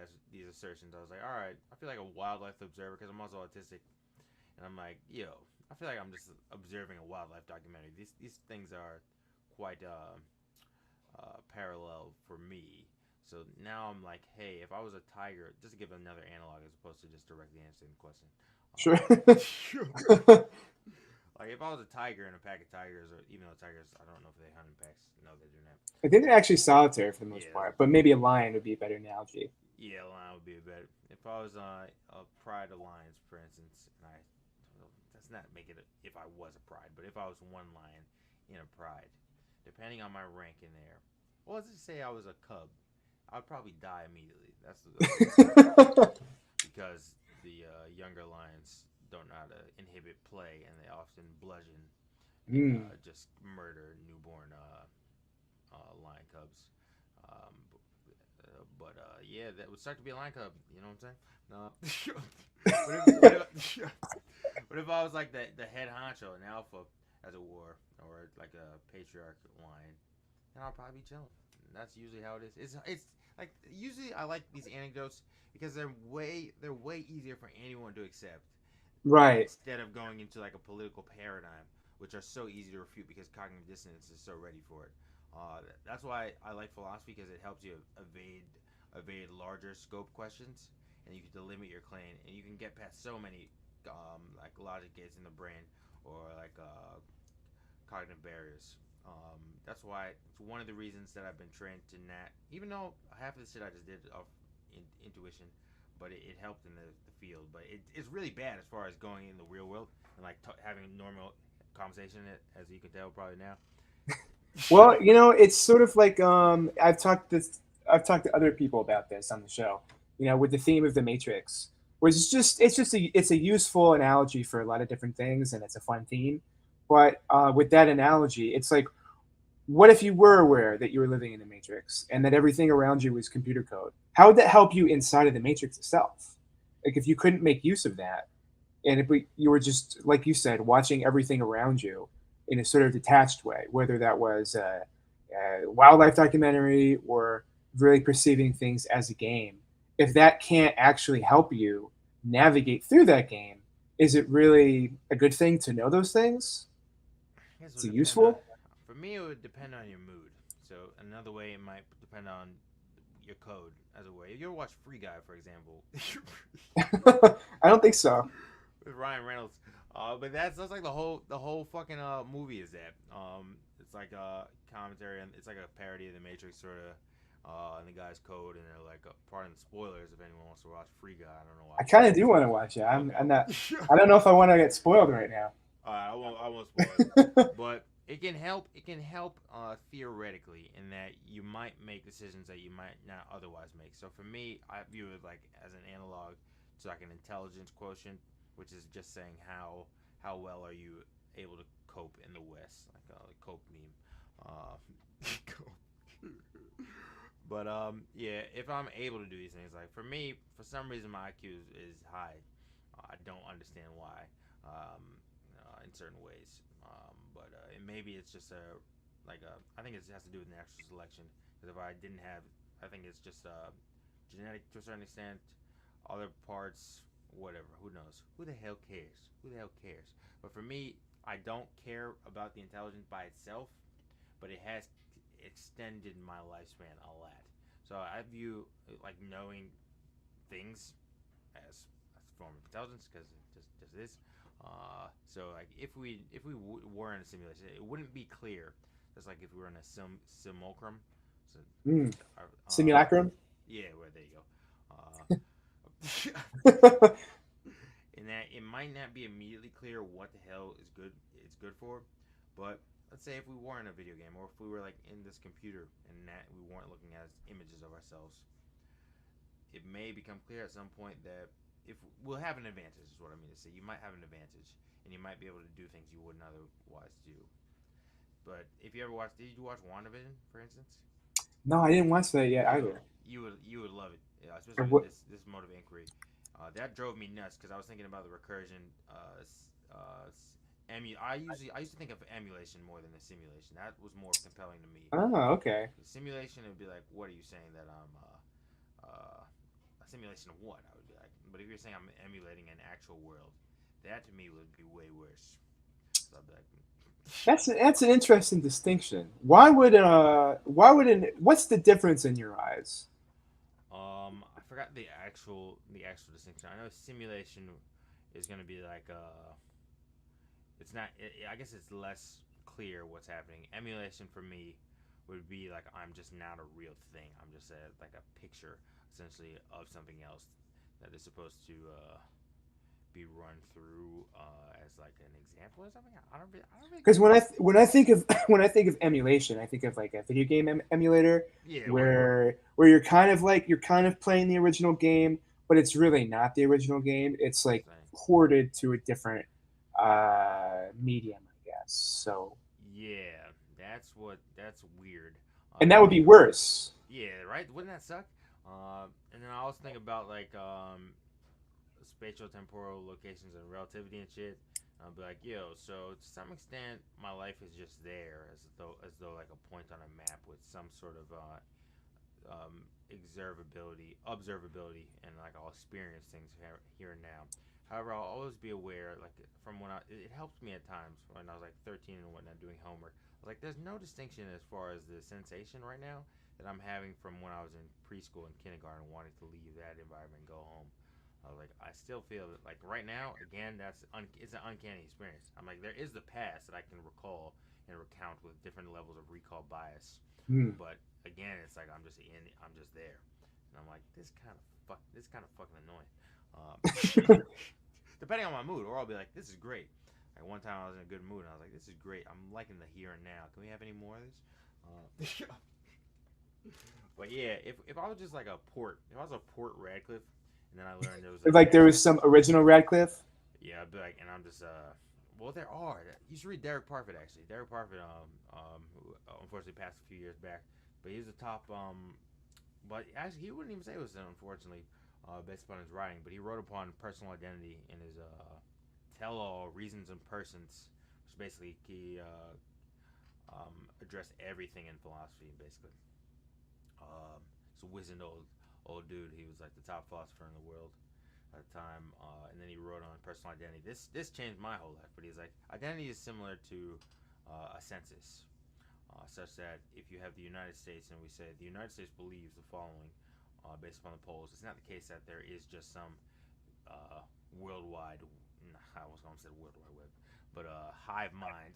assertions. I was like, all right, I feel like a wildlife observer because I'm also autistic, and I'm like, yo, I feel like I'm just observing a wildlife documentary. These things are quite parallel for me. So now I'm like, hey, if I was a tiger, just to give another analog as opposed to just directly answering the question. Sure. Like if I was a tiger in a pack of tigers, or even though tigers, I don't know if they hunt in packs. No, they do not. I think they're actually solitary for the most part, but maybe a lion would be a better analogy. Yeah, a lion would be better. If I was a pride of lions, for instance, and let's not make it if I was a pride, but if I was one lion in a pride, depending on my rank in there, well, let's just say I was a cub, I'd probably die immediately. That's because the younger lions don't know how to inhibit play, and they often bludgeon, just murder newborn lion cubs. But yeah, that would start to be a lion cub. You know what I'm saying? What if I was like the head honcho, an alpha, as it were, or like a patriarch lion? Then I'll probably be chilling. And that's usually how it is. It's like usually I like these anecdotes because they're way easier for anyone to accept. Right. Instead of going into like a political paradigm, which are so easy to refute because cognitive dissonance is so ready for it. That's why I like philosophy, because it helps you evade larger scope questions, and you can delimit your claim, and you can get past so many like logic gates in the brain, or like cognitive barriers. That's why it's one of the reasons that I've been trained to not, even though half of the shit I just did off intuition, but it helped in the field. But it's really bad as far as going in the real world and like having normal conversation, as you can tell probably now. Well, it's sort of like I've talked to other people about this on the show. With the theme of the Matrix, where it's a useful analogy for a lot of different things, and it's a fun theme. But with that analogy, it's like, what if you were aware that you were living in the Matrix and that everything around you was computer code? How would that help you inside of the Matrix itself? Like if you couldn't make use of that, and if you were just, like you said, watching everything around you in a sort of detached way, whether that was a wildlife documentary or really perceiving things as a game, if that can't actually help you navigate through that game, is it really a good thing to know those things? I guess it Is would it depend on. useful? For me, it would depend on your mood. So another way it might depend on your code as a way. If you ever watch Free Guy, for example, I don't think so. with Ryan Reynolds. But that's like the whole fucking movie is that. It's like a commentary and it's like a parody of the Matrix sort of. And the guy's code and they're like pardon the spoilers if anyone wants to watch Free Guy. I don't know why. I kind of do want to watch it. Okay. I'm not. I don't know if I want to get spoiled right now. I won't spoil it. But it can help. It can help theoretically in that you might make decisions that you might not otherwise make. So for me, I view it like as an analog to like an intelligence quotient, which is just saying how well are you able to cope in the West, like cope meme. Cope. But yeah, if I'm able to do these things, like for me, for some reason my IQ is high. I don't understand why. In certain ways. And maybe it's just I think it has to do with natural selection. Because if I didn't have, I think it's just genetic to a certain extent. Other parts, whatever. Who knows? Who the hell cares? Who the hell cares? But for me, I don't care about the intelligence by itself, but it has extended my lifespan a lot. So I view like knowing things as a form of intelligence because it just is. So like if we were in a simulation, it wouldn't be clear. Just like if we were in a simulacrum. So, Simulacrum. yeah, well there you go. In that it might not be immediately clear what the hell is good. It's good for, but let's say if we were in a video game or if we were like in this computer and that we weren't looking at images of ourselves, it may become clear at some point that if we'll have an advantage is what I mean to say. You might have an advantage and you might be able to do things you wouldn't otherwise do. But if you ever did you watch WandaVision, for instance? No, I didn't watch that yet either. You would love it, yeah, Or especially what? with this mode of inquiry. That drove me nuts because I was thinking about the recursion. I used to think of emulation more than a simulation. That was more compelling to me. Oh, okay. Simulation would be like, what are you saying that I'm a simulation of what? I would be like, but if you're saying I'm emulating an actual world, that to me would be way worse. So I'd be like, That's an interesting distinction. What's the difference in your eyes? I forgot the actual distinction. I know simulation is gonna be like it's not. I guess it's less clear what's happening. Emulation for me would be like I'm just not a real thing. I'm just like a picture essentially of something else that is supposed to be run through as like an example or something. I don't really. Because when I think of when I think of emulation, I think of like a video game emulator Yeah. where you're kind of playing the original game, but it's really not the original game. It's like ported to a different medium, I guess. So yeah, that's weird. and that would be worse. Yeah, right. Wouldn't that suck? And then I also think about like spatial temporal locations and relativity and shit. I'll be like, yo, so to some extent, my life is just there, as though like a point on a map with some sort of observability, and like I'll experience things here and now. However, I'll always be aware, like from when it helped me at times when I was like 13 and whatnot doing homework. I was like, there's no distinction as far as the sensation right now that I'm having from when I was in preschool and kindergarten, wanting to leave that environment and go home. I was like, I still feel that, like right now, again, it's an uncanny experience. I'm like, there is the past that I can recall and recount with different levels of recall bias, but again, it's like I'm just there, and I'm like, this kind of fucking annoying. Depending on my mood, or I'll be like, this is great. Like one time I was in a good mood, and I was like, this is great. I'm liking the here and now. Can we have any more of this? But yeah, if I was just like if I was a Port Radcliffe. And then I learned there was like there was some original Radcliffe. Yeah, I'd be like, and I'm just well, there are. You should read Derek Parfit actually. Derek Parfit, who unfortunately passed a few years back, but he's the top. But actually, he wouldn't even say it was unfortunately, based upon his writing. But he wrote upon personal identity in his tell-all Reasons and Persons, which basically he addressed everything in philosophy basically. It's a wizened old dude. He was like the top philosopher in the world. at the time, and then he wrote on personal identity. This changed my whole life. But he's like, identity is similar to a census, such that if you have the United States and we say the United States believes the following, based upon the polls, it's not the case that there is just some worldwide. I was going to say World Wide Web, but hive mind,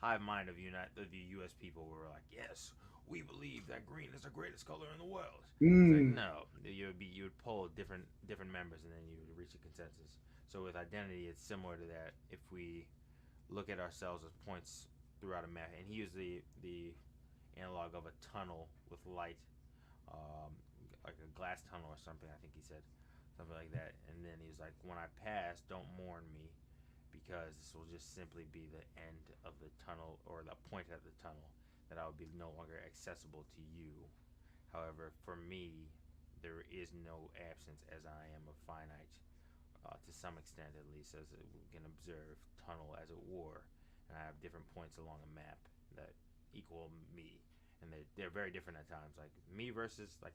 hive mind of the U.S. people were like, yes, we believe that green is the greatest color in the world. Like, no, you would poll different members and then you would reach a consensus. So with identity, it's similar to that. If we look at ourselves as points throughout a map, and he used the analog of a tunnel with light, like a glass tunnel or something. I think he said something like that. And then he's like, when I pass, don't mourn me, because this will just simply be the end of the tunnel, or the point of the tunnel, that I will be no longer accessible to you. However, for me, there is no absence, as I am a finite, to some extent at least, as we can observe, tunnel as it were, and I have different points along a map that equal me, and they're very different at times. Like me versus, like,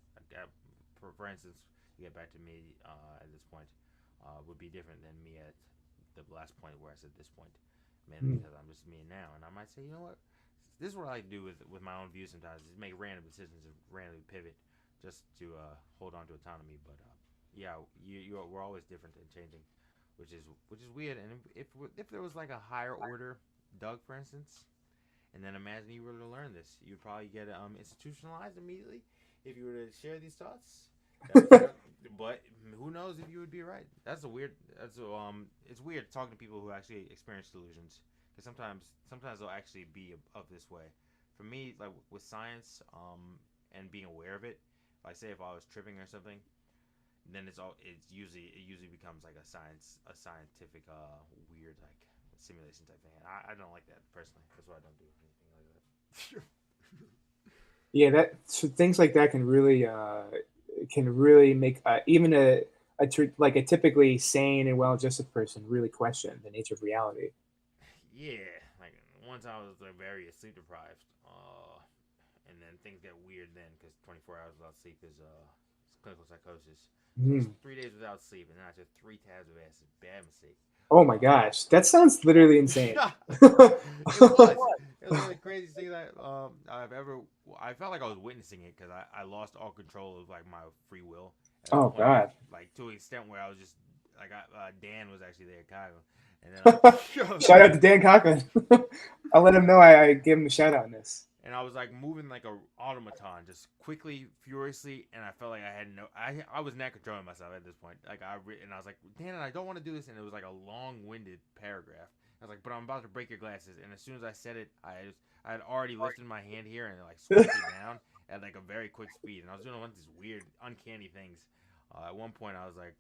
for instance, you get back to me at this point, would be different than me at the last point where I said this point, mainly because I'm just me now, and I might say, you know what, this is what I do with my own views sometimes, is make random decisions and randomly pivot just to hold on to autonomy. But yeah, we're always different and changing, which is weird. And if there was like a higher order Doug, for instance, and then imagine you were to learn this, you'd probably get institutionalized immediately if you were to share these thoughts. But who knows if you would be right? It's weird talking to people who actually experience delusions, because sometimes they'll actually be of this way. For me, like with science, and being aware of it, like say if I was tripping or something, then it usually becomes like a scientific weird like simulation type thing. I don't like that personally. That's why I don't do anything like that. Yeah, things like that can really make even like a typically sane and well-adjusted person really question the nature of reality. Yeah, like one time I was like very sleep deprived, and then things get weird then, because 24 hours without sleep is clinical psychosis. So it's Mm. 3 days without sleep, and then I took 3 tabs of acid. Bad mistake. Oh my gosh, that sounds literally insane. It was. It was one of the craziest things I've ever. I felt like I was witnessing it, because I lost all control of like my free will at a Oh point, God. like to an extent where I was just like Dan was actually there, Kyle, and then Shout out to Dan Cochran. I'll let him know I gave him a shout out in this. and I was like moving like a automaton, just quickly, furiously, and I felt like I was not controlling myself at this point. Like and I was like, Dan, I don't want to do this, and it was like a long-winded paragraph. I was like, but I'm about to break your glasses, and as soon as I said it, I had already lifted my hand here and like switched it down at like a very quick speed, and I was doing one of these weird, uncanny things. At one point, I was like,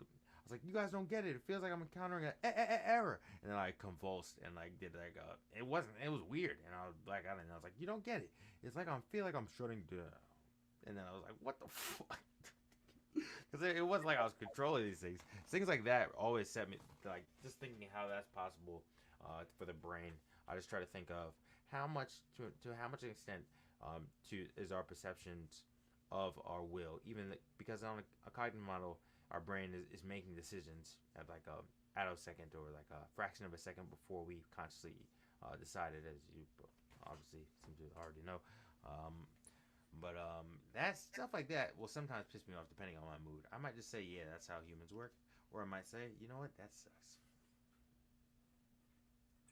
you guys don't get it. It feels like I'm encountering an error, and then I convulsed and like did like it was weird, and I was black out, and I was like, you don't get it. It's like I feel like I'm shutting down, and then I was like, what the fuck? Because it wasn't like I was controlling these things. Things like that always set me like just thinking how that's possible for the brain. I just try to think of how much to how much extent is our perceptions of our will, even because on a cognitive model, our brain is making decisions at like a attosecond, or like a fraction of a second before we consciously decided, as you obviously seem to already know. But that stuff like that will sometimes piss me off depending on my mood. I might just say, yeah, that's how humans work, or I might say, you know what, that sucks.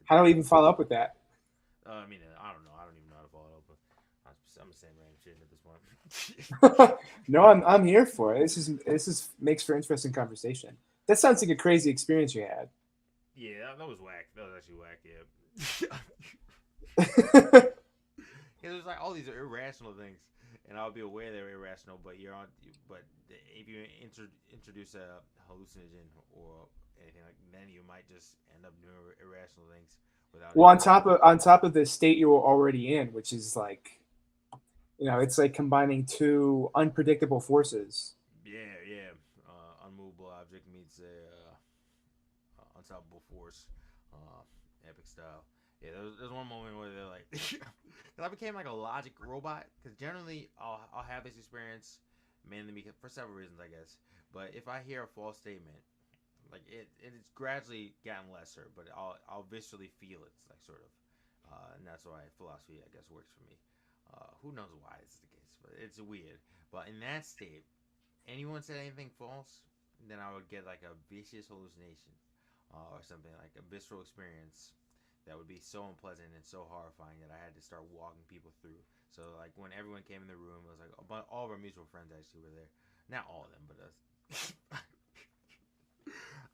How do we even follow up with that? I mean, I don't know. I don't even know how to follow it up. But I'm just saying random shit at this point. No, I'm here for it. This is makes for interesting conversation. That sounds like a crazy experience you had. Yeah, that was whack. That was actually whack. Yeah. It was like all these irrational things, and I'll be aware they're irrational. But But if you introduce a hallucinogen or anything like, then you might just end up doing irrational things without. Well, on top of the state you were already in, which is like, it's like combining two unpredictable forces. Yeah. Unmovable object meets unstoppable force, epic style. Yeah, there's one moment where they're like, because I became like a logic robot. Because generally, I'll have this experience mainly because, for several reasons, I guess. But if I hear a false statement, like it's gradually gotten lesser, but I'll viscerally feel it, like sort of, and that's why philosophy, I guess, works for me. Who knows why this is the case, but it's weird. But in that state, anyone said anything false, then I would get like a vicious hallucination, or something like a visceral experience that would be so unpleasant and so horrifying that I had to start walking people through. So like when everyone came in the room, it was like all of our mutual friends actually were there. Not all of them, but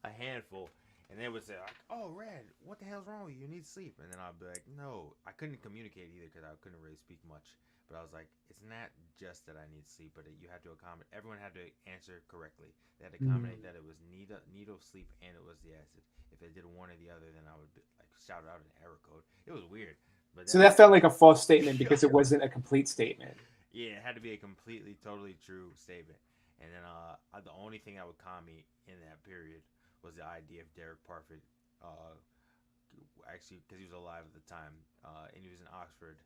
a handful. And they would say like, "Oh, Red, what the hell's wrong with you? You need sleep." And then I'd be like, "No, I couldn't communicate either because I couldn't really speak much." But I was like, "It's not just that I need sleep, but you had to accommodate. Everyone had to answer correctly. They had to accommodate that it was need of sleep and it was the acid. If they did one or the other, then I would be, like shout out an error code. It was weird." But So that felt like a false statement because it wasn't a complete statement. Yeah, it had to be a completely, totally true statement. And then the only thing that would calm me in that period was the idea of Derek Parfit, actually, because he was alive at the time, and he was in Oxford.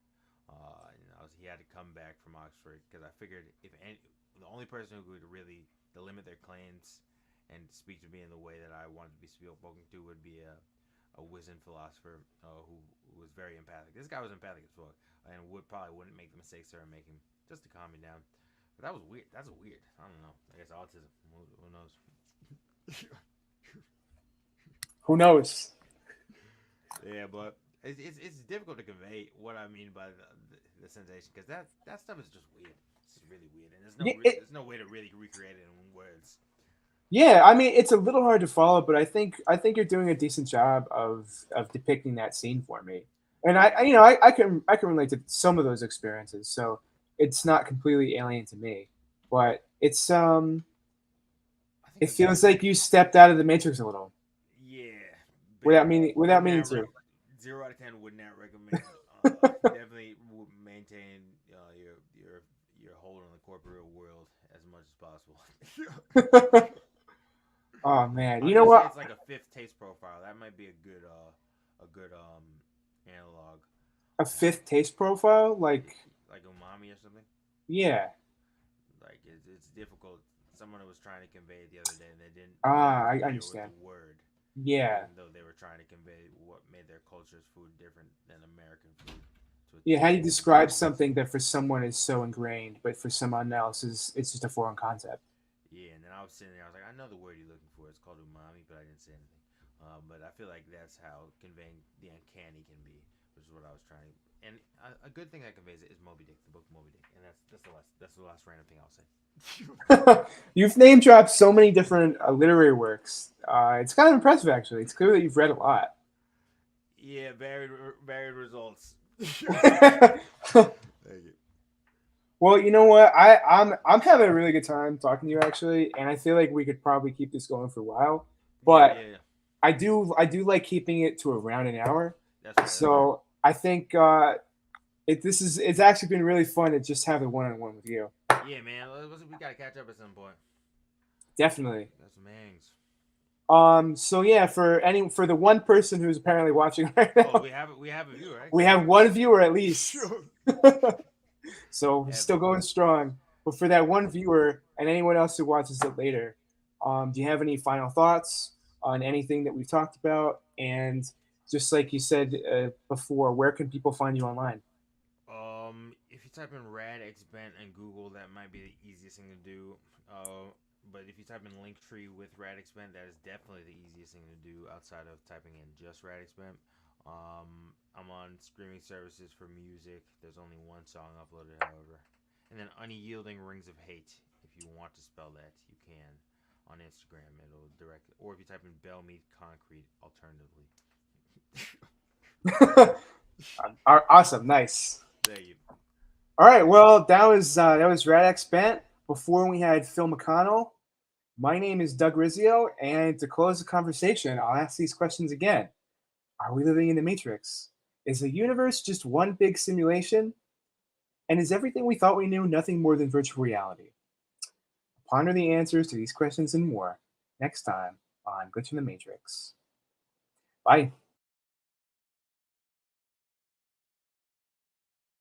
He had to come back from Oxford because I figured the only person who could really limit their claims and speak to me in the way that I wanted to be spoken to would be a wizened philosopher who was very empathic. This guy was empathic as fuck, and wouldn't make the mistakes that were making, just to calm me down. But that was weird. That's weird. I don't know. I guess autism. Who knows? Who knows? Yeah, but it's difficult to convey what I mean by the sensation, because that stuff is just weird. It's just really weird, and there's no way to really recreate it in words. Yeah, I mean it's a little hard to follow, but I think you're doing a decent job of depicting that scene for me, and I can relate to some of those experiences, so it's not completely alien to me, but it's it feels like you stepped out of the Matrix a little. Yeah. Without meaning to. 0 out of 10 would not recommend. Definitely would maintain your hold on the corporate world as much as possible. Oh man, you know what? It's like a fifth taste profile. That might be a good analog. A fifth taste profile, like umami or something. Yeah. Like it's difficult. Someone was trying to convey it the other day, and they didn't. I understand. With the word. Yeah. Even though they were trying to convey what made their culture's food different than American food. Yeah, how do you describe something that for someone is so ingrained, but for someone else it's just a foreign concept? Yeah, and then I was sitting there, I was like, I know the word you're looking for. It's called umami, but I didn't say anything. But I feel like that's how conveying the uncanny can be, which is what I was trying. And a good thing that conveys it is Moby Dick, the book Moby Dick, and that's the last random thing I'll say. You've name dropped so many different literary works. It's kind of impressive, actually. It's clear that you've read a lot. Yeah, varied results. Thank you. Well, you know what? I'm having a really good time talking to you, actually, and I feel like we could probably keep this going for a while. But yeah. I do like keeping it to around an hour. That's right. So I think it's actually been really fun to just have a one-on-one with you. Yeah, man. We gotta catch up at some point. Definitely. Got some hangs. So yeah, for the one person who's apparently watching right now. Oh, we have a viewer, right? We have one viewer at least. So Yeah, still going strong. But for that one viewer and anyone else who watches it later, do you have any final thoughts on anything that we've talked about? And just like you said before, where can people find you online? If you type in Radxbent in Google, that might be the easiest thing to do. But if you type in Linktree with Radxbent, that is definitely the easiest thing to do outside of typing in just Radxbent. I'm on streaming services for music. There's only one song uploaded, however. And then Unyielding Rings of Hate. If you want to spell that, you can. On Instagram, it'll direct. Or if you type in Bellmead Concrete, alternatively. Awesome, nice. There you. All right, well, that was Radxbent. Before we had Phil McConnell. My name is Doug Rizzio, and to close the conversation, I'll ask these questions again. Are we living in the Matrix? Is the universe just one big simulation? And is everything we thought we knew nothing more than virtual reality? Ponder the answers to these questions and more next time on Glitch in the Matrix. Bye.